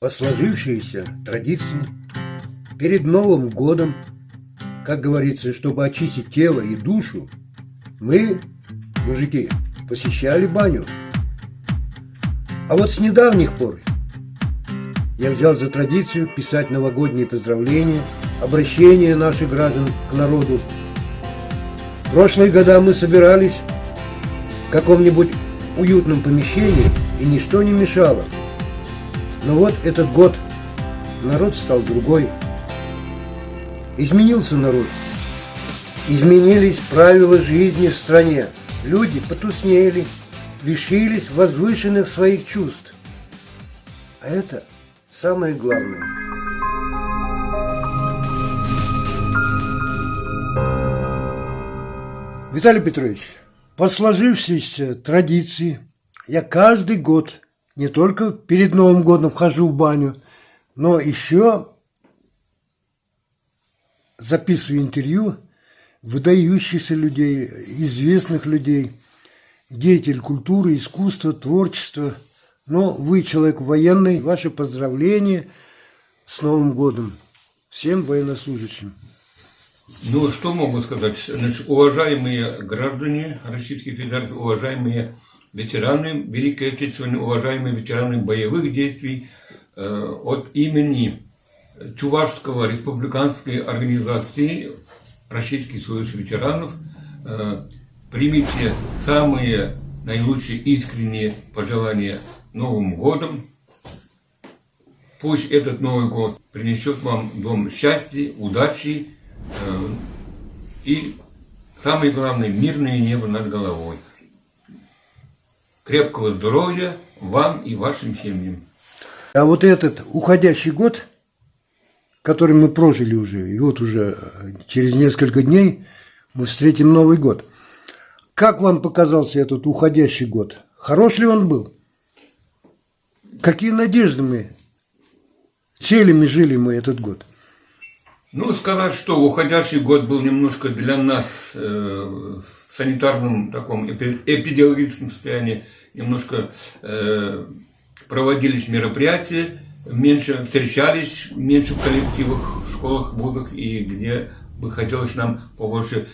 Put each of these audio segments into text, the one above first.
По сложившейся традиции перед Новым годом, как говорится, чтобы очистить тело и душу, мы, мужики, посещали баню. А вот с недавних пор я взял за традицию писать новогодние поздравления, обращения наших граждан к народу. В прошлые года мы собирались в каком-нибудь уютном помещении, и ничто не мешало. Но вот этот год народ стал другой. Изменился народ. Изменились правила жизни в стране. Люди потускнели, лишились возвышенных своих чувств. А это самое главное. Виталий Петрович, по сложившейся традиции я каждый год не только перед Новым годом хожу в баню, но еще записываю интервью выдающихся людей, известных людей, деятелей культуры, искусства, творчества. Но вы человек военный, ваши поздравления с Новым годом всем военнослужащим. Ну, что могу сказать? Значит, уважаемые граждане Российской Федерации, уважаемые ветераны Великой Отечественной, уважаемые ветераны боевых действий, от имени Чувашского республиканской организации Российский союз ветеранов примите самые наилучшие искренние пожелания Новым годом. Пусть этот Новый год принесет вам дом счастья, удачи и, самое главное, мирное небо над головой. Крепкого здоровья вам и вашим семьям. А вот этот уходящий год, который мы прожили уже, и вот уже через несколько дней мы встретим Новый год. Как вам показался этот уходящий год? Хорош ли он был? Какие надежды мы, целями жили мы этот год? Ну, сказать, что уходящий год был немножко для нас в санитарном таком эпидемиологическом состоянии, немножко проводились мероприятия, меньше встречались, меньше в коллективах, школах, вузах, и где бы хотелось нам побольше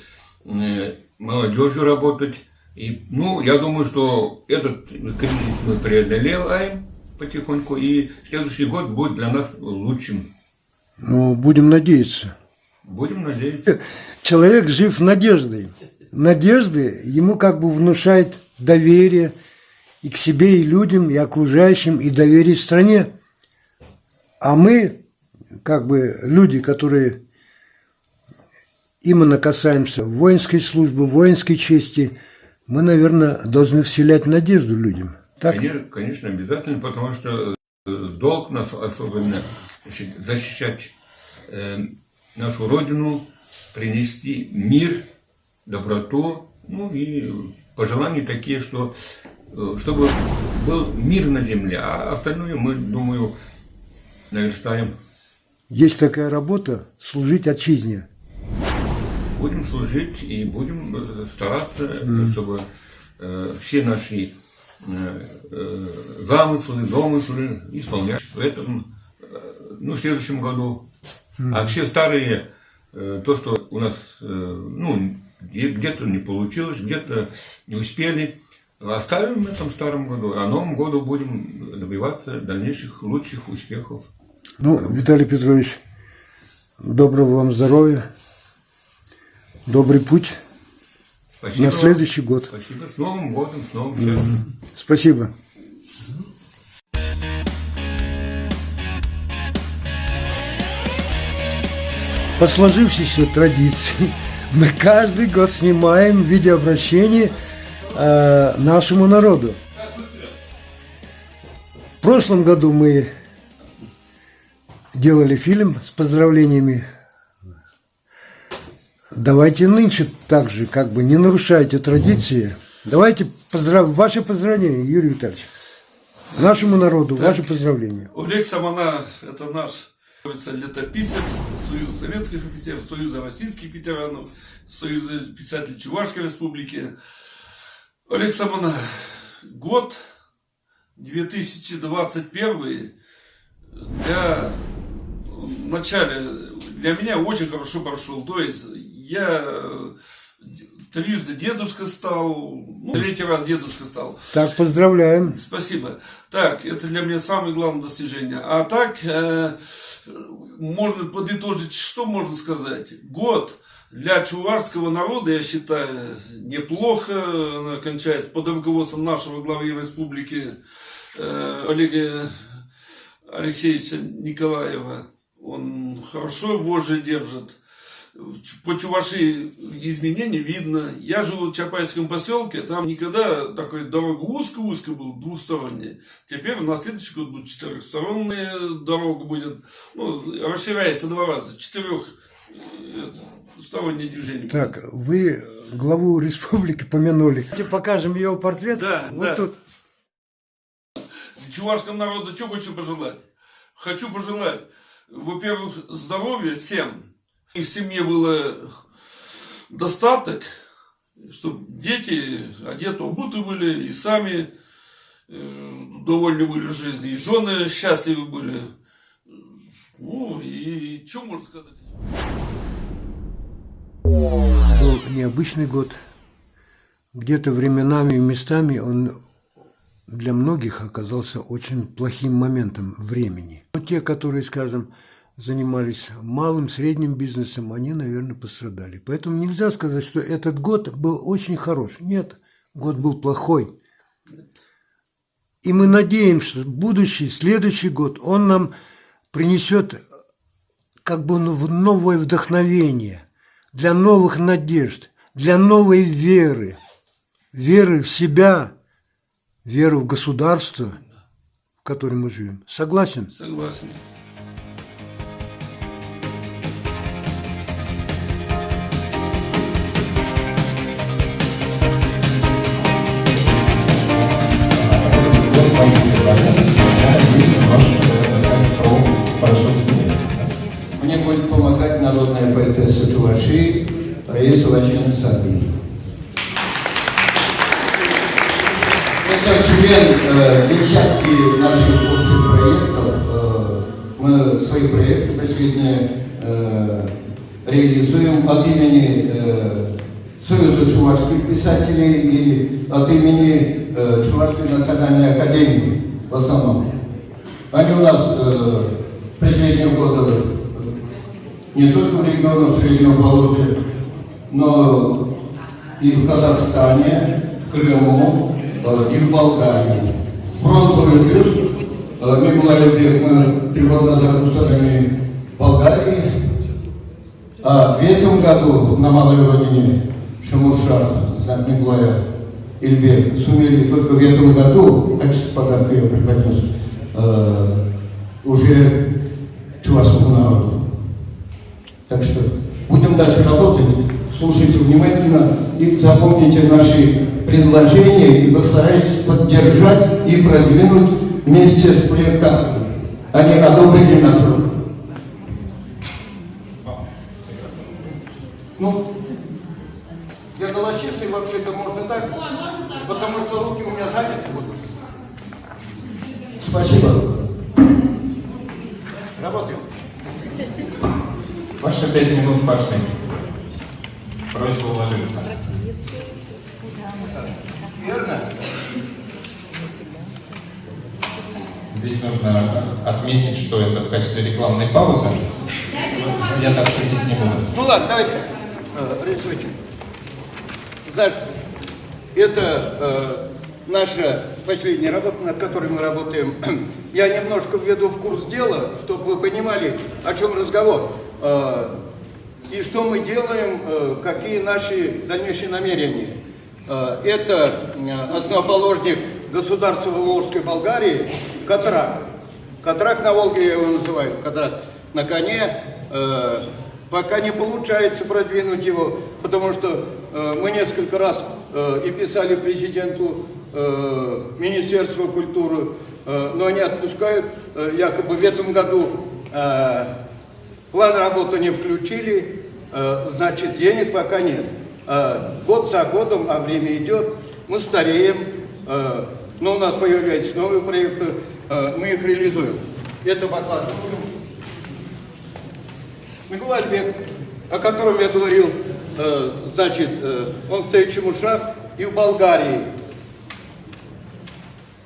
молодежью работать. И, ну, я думаю, что этот кризис мы преодолеваем потихоньку, и следующий год будет для нас лучшим. Ну, будем надеяться. Будем надеяться. Человек жив надеждой. Надежды ему как бы внушает доверие и к себе, и людям, и окружающим, и доверие стране. А мы, как бы люди, которые именно касаемся воинской службы, воинской чести, мы, наверное, должны вселять надежду людям. Так? Конечно, обязательно, потому что долг нас особенно защищать нашу Родину, принести мир, доброту, ну и пожелания такие, что чтобы был мир на земле, а остальное мы, думаю, наверстаем. Есть такая работа – служить отчизне. Будем служить и будем стараться, чтобы все наши замыслы, домыслы исполнять в этом, ну, в следующем году. А все старые, то, что у нас, ну, где-то не получилось, где-то не успели, оставим в этом старом году, а в новом году будем добиваться дальнейших лучших успехов. Ну, Виталий Петрович, доброго вам здоровья, добрый путь. Спасибо на следующий год. Спасибо. С Новым годом, с новым счастьем. Спасибо. По сложившейся традиции мы каждый год снимаем видеообращение нашему народу. В прошлом году мы делали фильм с поздравлениями. Давайте нынче также, как бы не нарушайте традиции. Давайте ваши поздравления, Юрий Витальевич. Нашему народу ваши поздравления. Олег Самана – это наш летописец Союза советских офицеров, Союза российских ветеранов, Союза писателей Чувашской республики. Олег Самана, год 2021 вначале для меня очень хорошо прошел. То есть я трижды дедушка стал, ну, третий раз дедушка стал. Так, поздравляем. Спасибо. Так, это для меня самое главное достижение. А так, можно подытожить, что можно сказать. Год для чувашского народа, я считаю, неплохо кончается под руководством нашего главы республики Олега Алексеевича Николаева. Он хорошо вожжи держит. По Чувашии изменения видно. Я живу в Чапаевском поселке, там никогда такой дорога узко-узко была, двухсторонняя. Теперь на следующий год будет четырехсторонняя дорога будет. Ну, расширяется 2 раза, четырехстороннее движение. Так, вы главу республики помянули. Покажем его портрет. Да, вот да. тут. Чувашскому народу что хочу пожелать? Хочу пожелать, во-первых, здоровья всем. И в семье было достаток, чтобы дети одеты, обуты были, и сами довольны были жизнью, и жены счастливы были. Ну, и что можно сказать? Был необычный год. Где-то временами и местами он для многих оказался очень плохим моментом времени. Но те, которые, скажем, занимались малым, средним бизнесом, они, наверное, пострадали. Поэтому нельзя сказать, что этот год был очень хорош. Нет, год был плохой. И мы надеемся, что будущий, следующий год, он нам принесет как бы новое вдохновение, для новых надежд, для новой веры. Веры в себя, веры в государство, в котором мы живем. Согласен? Согласен. Мне будет помогать народная поэтесса Чувашии Раиса Васильевна Саби. Это член десятки наших общих проектов. Мы свои проекты последние реализуем от имени Союза чувашских писателей и от имени Чувашской национальной академии в основном. Они у нас последние годы не только в регионах Среднего Поволжья, но и в Казахстане, в Крыму и в Болгарии. Бронзовый бюст Миколая мы 3 года назад установили в Болгарии, а в этом году на малой родине Шамурша, знак Миколая Ильбе, сумели только в этом году, качество подарка ее преподнес, уже чувашскому народу. Так что будем дальше работать, слушайте внимательно и запомните наши предложения и постарайтесь поддержать и продвинуть вместе с проектантами. Они одобрили наш труд. Ну, я голосистый, вообще-то можно так, потому что руки у меня заняты будут. Спасибо. Работаем. Ваши 5 минут пошли. Просьба уложиться. Верно? Здесь нужно отметить, что это в качестве рекламной паузы. Я так шутить не буду. Ну ладно, давайте рисуйте. Значит, это наша последняя работа, над которой мы работаем. Я немножко введу в курс дела, чтобы вы понимали, о чем разговор. И что мы делаем, какие наши дальнейшие намерения. Это основоположник государства Волжской Болгарии Катрак. Катрак на Волге я его называю, Катрак на коне. Пока не получается продвинуть его, потому что мы несколько раз и писали президенту Министерства культуры, но они отпускают, якобы в этом году план работы не включили, значит денег пока нет. Год за годом, а время идет, мы стареем, но у нас появляются новые проекты, мы их реализуем. Это поклад. Микола Альбек, о котором я говорил, значит, он стоит в Чемушах и в Болгарии.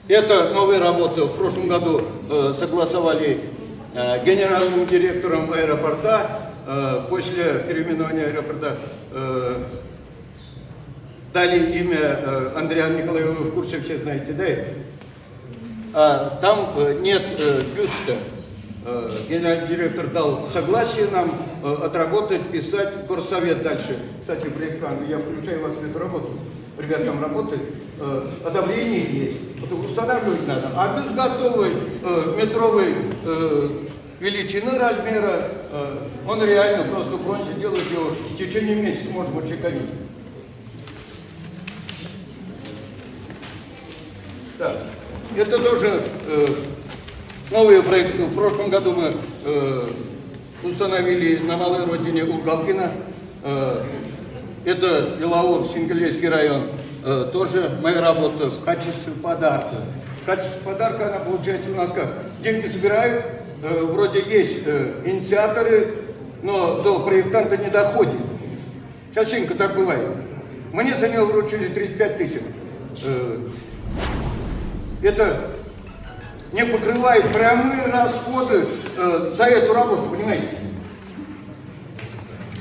Это новые работы. В прошлом году согласовали генеральным директором аэропорта. После переименования аэропорта дали имя Андрея Николаева, вы в курсе, все знаете, да? Там нет бюста. Генеральный директор дал согласие нам отработать, писать горсовет дальше. Кстати, проектант, я включаю вас в эту работу. Ребята там работают. Одобрение есть. Вот устанавливать надо. А бюст готовый, метровый, величины размера, он реально просто в бронзе делает его. В течение месяца можем очеканить. Так. Это тоже новые проекты. В прошлом году мы установили на Малой Родине у Галкина. Это Белаур, Сингалейский район. Тоже моя работа в качестве подарка. В качестве подарка она получается у нас как? Деньги собирают, вроде есть инициаторы, но до проектанта не доходит. Частенько так бывает. Мне за него вручили 35 тысяч. Это не покрывает прямые расходы за эту работу, понимаете?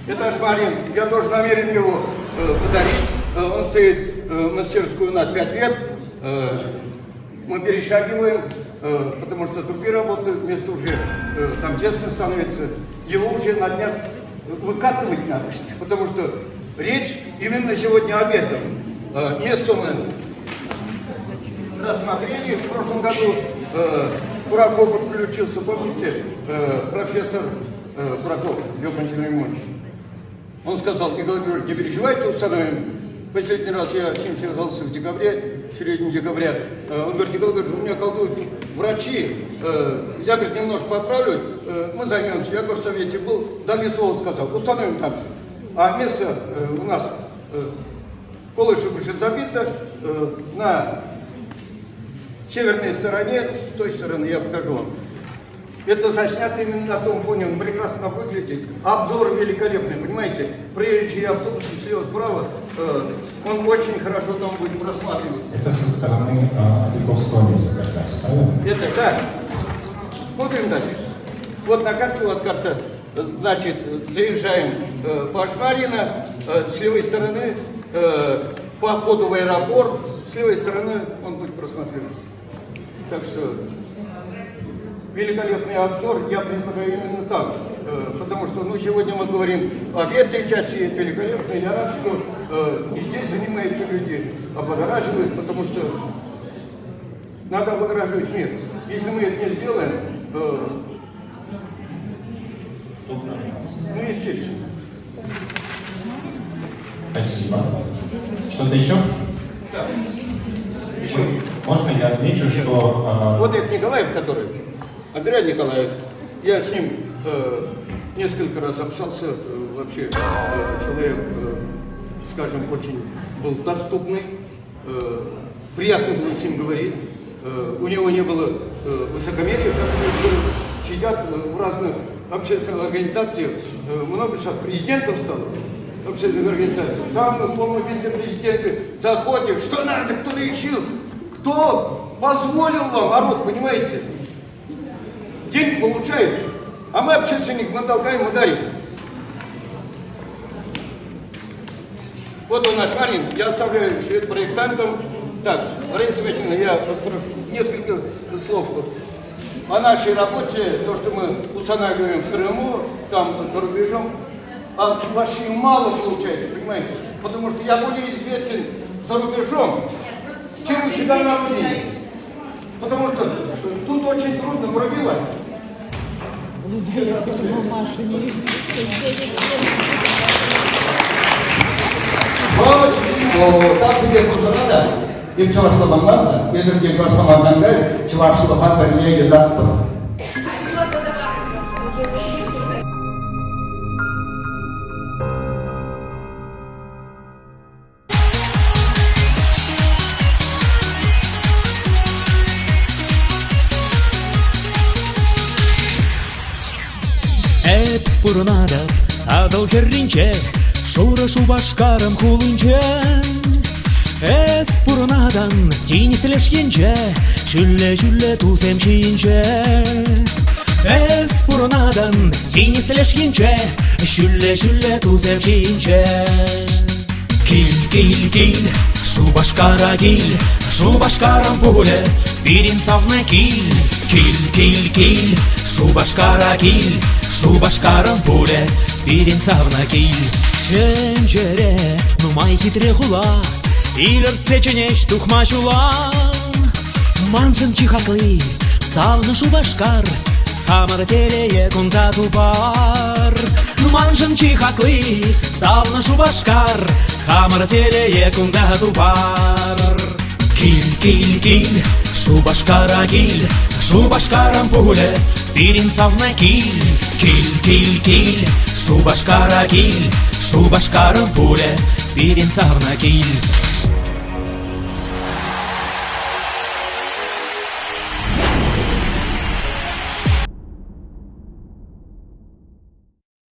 Это Ашмарин. Я тоже намерен его подарить. Он стоит в мастерскую на 5 лет. Мы перешагиваем, потому что другие работы, место уже там тесно становится. Его уже на днях выкатывать надо, потому что речь именно сегодня об этом. Место мы рассмотрели. В прошлом году Кураков подключился, помните, профессор Кураков, Лев Антонович. Он сказал: Николай Григорьевич, не переживайте, установим. Последний раз я с ним связался в декабре, в середине декабря. Он говорит: Николай Григорьевич, у меня колдуют врачи. Я, говорит, немножко поправлю, мы займемся. Я в горсовете был, дали слово, сказал, установим там же. А место у нас Колышев уже забито на северной стороне, с той стороны я покажу вам. Это заснято именно на том фоне, он прекрасно выглядит. Обзор великолепный, понимаете? Приезжий автобус слева справа, он очень хорошо там будет просматриваться. Это со стороны Липовского леса как раз, правильно? Это так. Смотрим дальше. Вот на карте у вас карта, значит, заезжаем по Ашмарина, с левой стороны по входу в аэропорт, с левой стороны он будет просматриваться. Так что великолепный обзор я предлагаю именно так, потому что сегодня мы говорим об этой части, это великолепно. Я рад, что и здесь занимаются люди, облагораживают, потому что надо облагораживать мир. Если мы это не сделаем, естественно. Спасибо. Что-то еще? Да. Можно я отмечу, что... Вот это Николаев, который, Андрей Николаев, я с ним несколько раз общался, вообще человек, скажем, очень был доступный, приятно было с ним говорить, у него не было высокомерия, как сидят в разных общественных организациях, много сейчас президентов стало, общественных организаций, самые полные вице-президенты заходят, что надо, кто решил, кто позволил вам, народ, понимаете? Деньги получают, а мы, общественник, мы толкаем и дарим. Вот он наш Марин, я оставляю все это проектантам. Так, Раиса Васильевна, я прошу несколько слов о нашей работе, то, что мы устанавливаем в Крыму, там за рубежом. А в Чувашии мало получается, понимаете? Потому что я более известен за рубежом, чем у себя на родине. Потому что тут очень трудно пробивать. Там тебе просто надо. И Чувашлы надо, и другие Чувашлы zangar, Чувашлы берлеги датту. Эп пурнадап, адал керринче, шура шубашкарым хулынче. Эс пурнадан тинислеш енче, шүлле тусем чиинче. Эс пурнадан тинислеш енче, шүлле тусем чиинче. Киль, шубашкара киль, шубашкарам пуле, бирин савна киль. Киль, шубашкара киль, шубашкарам пуле, бирин савна киль. Тенчере, нумай хитре хула, илерце ченеш тухма чула. Манжын чихаклы, савна шубашкар, хамар телее кунта тупар. Манжын чихаклы, савна шубашкар, хамар телее кунта тупар. Киль, шубашкара киль, шубашкарам пуле, бирин савна киль. Киль, шубашкара киль, шубашкарам пуле, бирин савна киль.